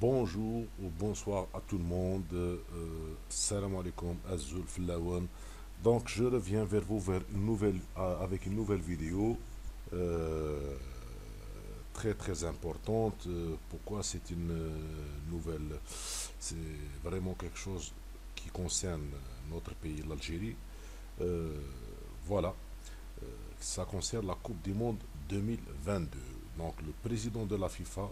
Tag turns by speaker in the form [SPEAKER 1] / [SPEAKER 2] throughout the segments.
[SPEAKER 1] Bonjour ou bonsoir à tout le monde. Salam alaikum, Azul Filawan. Donc, je reviens vers vous avec une nouvelle vidéo euh, très très importante. Pourquoi c'est une nouvelle? C'est vraiment quelque chose qui concerne notre pays, l'Algérie. Euh, voilà, ça concerne la Coupe du Monde 2022. Donc, le président de la FIFA,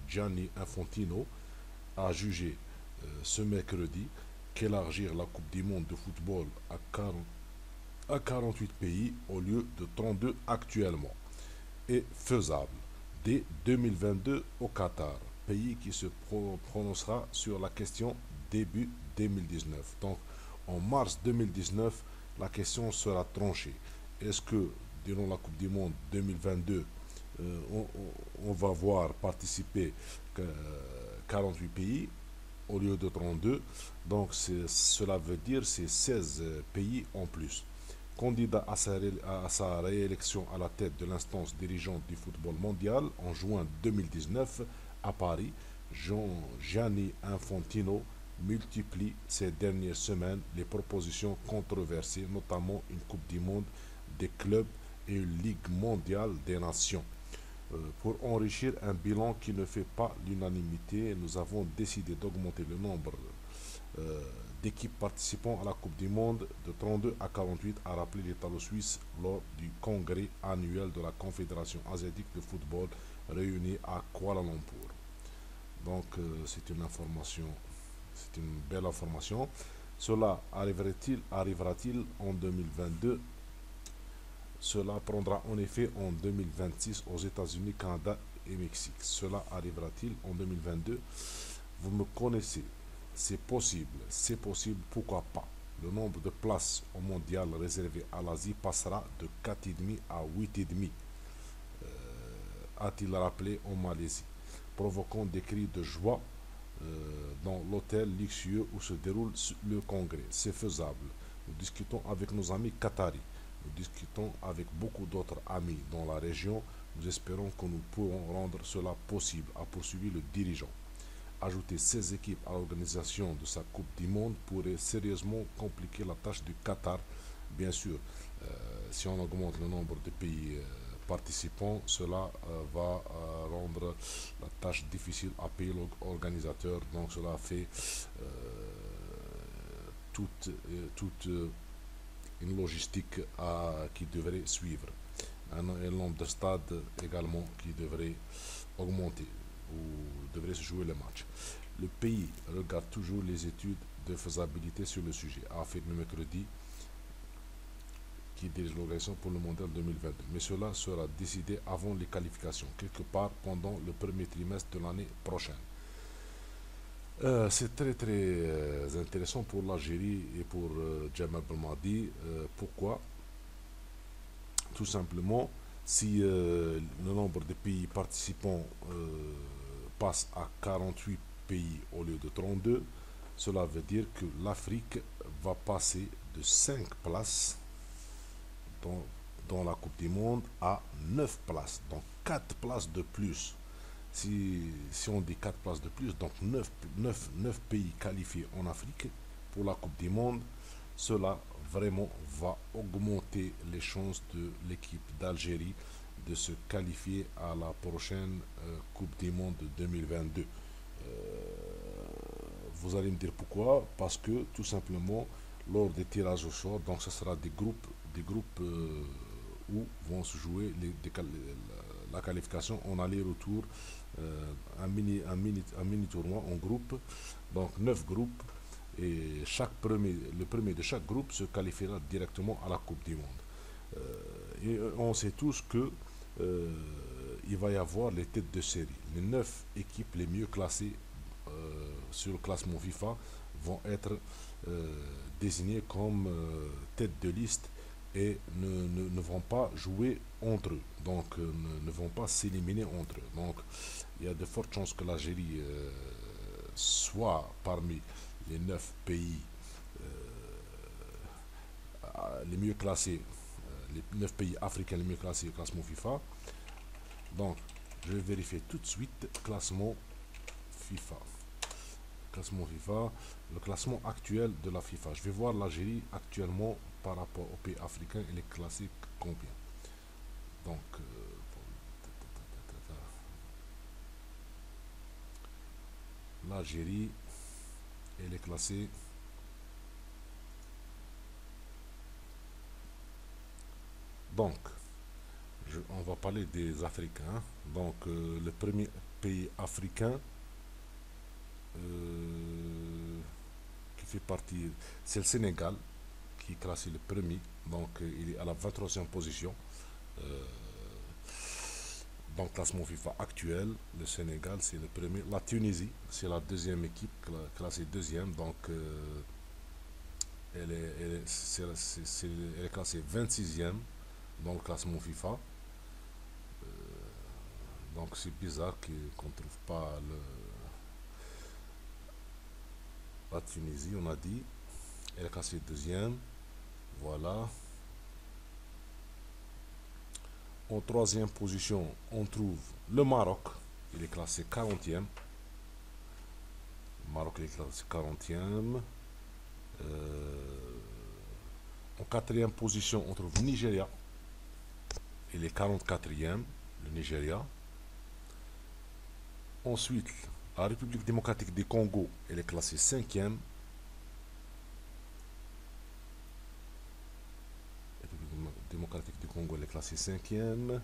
[SPEAKER 1] Gianni Infantino, a jugé ce mercredi qu'élargir la Coupe du Monde de football à 48 pays au lieu de 32 actuellement est faisable dès 2022 au Qatar, pays qui se prononcera sur la question début 2019. Donc en mars 2019, la question sera tranchée. Est-ce que durant la Coupe du Monde 2022, on va voir participer 48 pays au lieu de 32. Donc cela veut dire c'est 16 pays en plus. Candidat à sa réélection à la tête de l'instance dirigeante du football mondial en juin 2019 à Paris, Gianni Infantino multiplie ces dernières semaines les propositions controversées, notamment une Coupe du Monde des clubs et une Ligue mondiale des nations. Pour enrichir un bilan qui ne fait pas l'unanimité, nous avons décidé d'augmenter le nombre euh, d'équipes participant à la Coupe du Monde de 32 à 48, a rappelé l'Italo-Suisse lors du congrès annuel de la Confédération asiatique de football réunie à Kuala Lumpur. Donc c'est une information, c'est une belle information. Cela arrivera-t-il en 2022? Cela prendra en effet en 2026 aux États-Unis, Canada et Mexique. Cela arrivera-t-il en 2022? Vous me connaissez. C'est possible, pourquoi pas? Le nombre de places au mondial réservé à l'Asie passera de 4,5 à 8,5, a-t-il rappelé en Malaisie, provoquant des cris de joie dans l'hôtel luxueux où se déroule le congrès. C'est faisable. Nous discutons avec nos amis qataris. Nous discutons avec beaucoup d'autres amis dans la région. Nous espérons que nous pourrons rendre cela possible, a poursuivi le dirigeant. Ajouter 16 équipes à l'organisation de sa Coupe du Monde pourrait sérieusement compliquer la tâche du Qatar. Bien sûr, si on augmente le nombre de pays participants, cela va rendre la tâche difficile à pays organisateur. Donc cela fait toute une logistique qui devrait suivre. Un nombre de stades également qui devrait augmenter ou devrait se jouer le match. Le pays regarde toujours les études de faisabilité sur le sujet, a affirmé mercredi qui dirige l'organisation pour le mondial 2022. Mais cela sera décidé avant les qualifications, quelque part pendant le premier trimestre de l'année prochaine. C'est très très intéressant pour l'Algérie et pour Jamal Belmadi. Pourquoi? Tout simplement, si le nombre de pays participants passe à 48 pays au lieu de 32, cela veut dire que l'Afrique va passer de 5 places dans, dans la Coupe du Monde à 9 places, donc 4 places de plus. Si on dit 4 places de plus, donc 9 pays qualifiés en Afrique pour la Coupe du Monde, cela vraiment va augmenter les chances de l'équipe d'Algérie de se qualifier à la prochaine Coupe du Monde de 2022. Vous allez me dire pourquoi? Parce que tout simplement, lors des tirages au sort, donc ce sera des groupes où vont se jouer la qualification en aller-retour, un mini tournoi en groupe, donc 9 groupes, et le premier de chaque groupe se qualifiera directement à la Coupe du Monde. Et on sait tous que il va y avoir les têtes de série. Les 9 équipes les mieux classées sur le classement FIFA vont être désignées comme tête de liste et ne vont pas jouer entre eux, donc ne vont pas s'éliminer entre eux. Donc il y a de fortes chances que l'Algérie soit parmi les 9 pays les mieux classés, les 9 pays africains les mieux classés au classement FIFA. Donc je vais vérifier tout de suite classement FIFA. Classement FIFA, le classement actuel de la FIFA. Je vais voir l'Algérie actuellement par rapport au pays africain, elle est classée combien. Donc, l'Algérie, elle est classée. Donc, on va parler des Africains. Donc, le premier pays africain qui fait partie, c'est le Sénégal, qui est classé le premier. Donc, il est à la 23e position. Euh, Dans le classement FIFA actuel, le Sénégal, c'est le premier. La Tunisie, c'est la deuxième équipe, classée deuxième. Donc, elle est classée 26e dans le classement FIFA. Donc, c'est bizarre qu'on ne trouve pas la Tunisie, on a dit. Elle est classée deuxième. Voilà. En troisième position, on trouve le Maroc. Il est classé 40e. Le Maroc est classé 40e. En quatrième position, on trouve le Nigeria. Il est 44e, le Nigeria. Ensuite, la République démocratique du Congo, elle est classée 5e. La République démocratique du Congo, elle est classée 5e.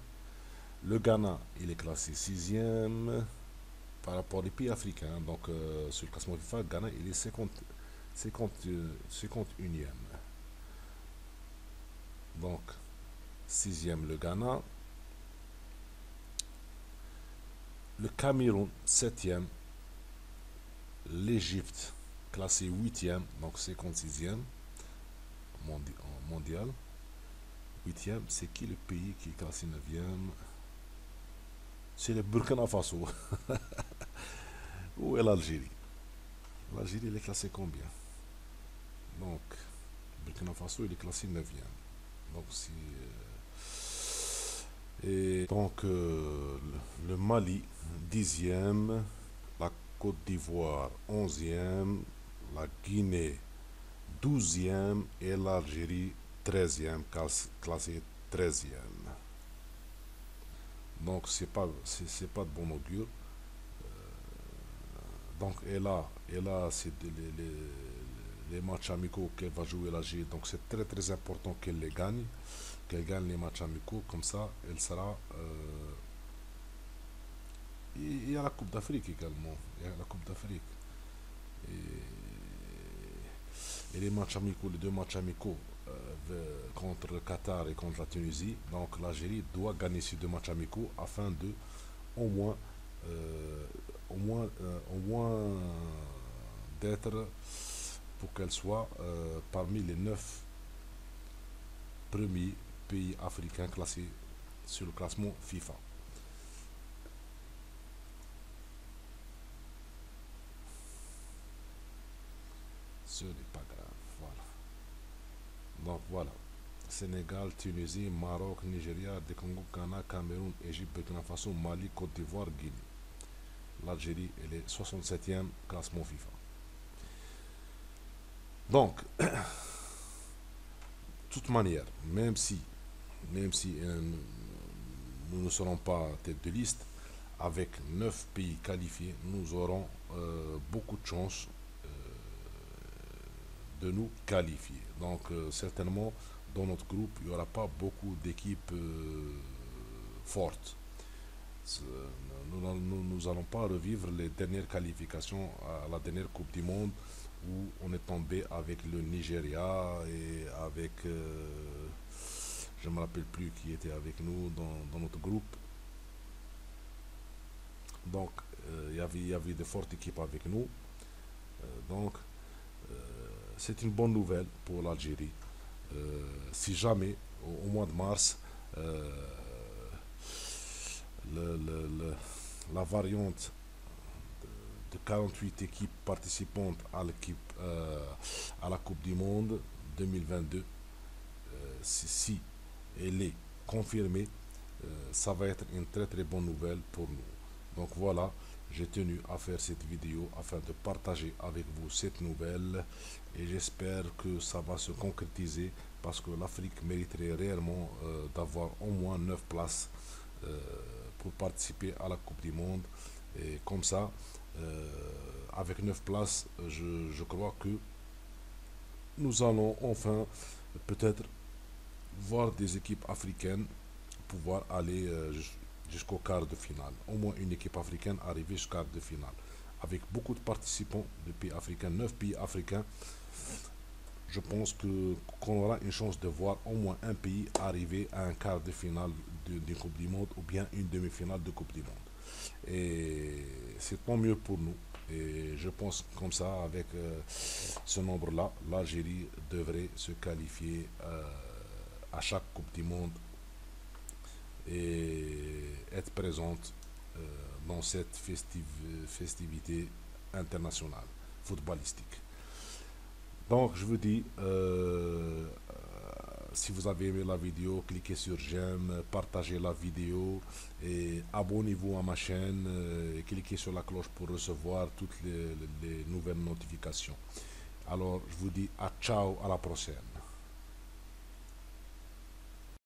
[SPEAKER 1] Le Ghana, il est classé 6e par rapport aux pays africains. Donc, sur le classement FIFA, le Ghana, il est 51e. Donc, 6e le Ghana. Le Cameroun, 7e. L'Égypte, classé 8e, donc 56e mondial. 8e, c'est qui le pays qui est classé 9e? C'est le Burkina Faso. Où est l'Algérie? L'Algérie, elle est classée combien? Donc, Burkina Faso, il est classé 9e. Donc, et donc, le Mali, 10e. La Côte d'Ivoire, 11e. La Guinée, 12e. Et l'Algérie, 13e, classé 13e. Donc, c'est pas de bon augure. Donc, et là c'est les matchs amicaux qu'elle va jouer l'Algérie. Donc, c'est très très important qu'elle les gagne. Qu'elle gagne les matchs amicaux. Comme ça, elle sera. Il y a la Coupe d'Afrique également. Il y a la Coupe d'Afrique. Et les matchs amicaux, les deux matchs amicaux contre le Qatar et contre la Tunisie. Donc l'Algérie doit gagner ces deux matchs amicaux afin de au moins, au moins d'être pour qu'elle soit parmi les 9 premiers pays africains classés sur le classement FIFA. Ce n'est pas grave. Voilà. Donc voilà. Sénégal, Tunisie, Maroc, Nigeria, des Congo, Ghana, Cameroun, Égypte, Burkina Faso, Mali, Côte d'Ivoire, Guinée. L'Algérie, elle est 67e classement FIFA. Donc, de toute manière, même si nous ne serons pas tête de liste, avec 9 pays qualifiés, nous aurons beaucoup de chances de nous qualifier. Donc, certainement, dans notre groupe, il n'y aura pas beaucoup d'équipes fortes. Nous n'allons pas revivre les dernières qualifications à la dernière Coupe du Monde où on est tombé avec le Nigeria et avec, je ne me rappelle plus qui était avec nous dans notre groupe. Donc, il y avait de fortes équipes avec nous. Donc, c'est une bonne nouvelle pour l'Algérie. Si jamais, au mois de mars, la variante de 48 équipes participantes à la Coupe du Monde 2022, si elle est confirmée, ça va être une très très bonne nouvelle pour nous. Donc voilà, j'ai tenu à faire cette vidéo afin de partager avec vous cette nouvelle et j'espère que ça va se concrétiser parce que l'Afrique mériterait réellement d'avoir au moins 9 places pour participer à la Coupe du Monde. Et comme ça, avec 9 places, je crois que nous allons enfin peut-être voir des équipes africaines pouvoir aller jusqu'au quart de finale. Au moins une équipe africaine arriver jusqu'au quart de finale. Avec beaucoup de participants de pays africains, 9 pays africains, je pense qu'on aura une chance de voir au moins un pays arriver à un quart de finale d'une Coupe du Monde ou bien une demi-finale de Coupe du Monde. Et c'est tant mieux pour nous. Et je pense comme ça, avec ce nombre-là, l'Algérie devrait se qualifier à chaque Coupe du Monde et être présente dans cette festivité internationale footballistique. Donc je vous dis, si vous avez aimé la vidéo, cliquez sur j'aime, partagez la vidéo et abonnez-vous à ma chaîne et cliquez sur la cloche pour recevoir toutes les nouvelles notifications. Alors je vous dis à ciao, à la prochaine.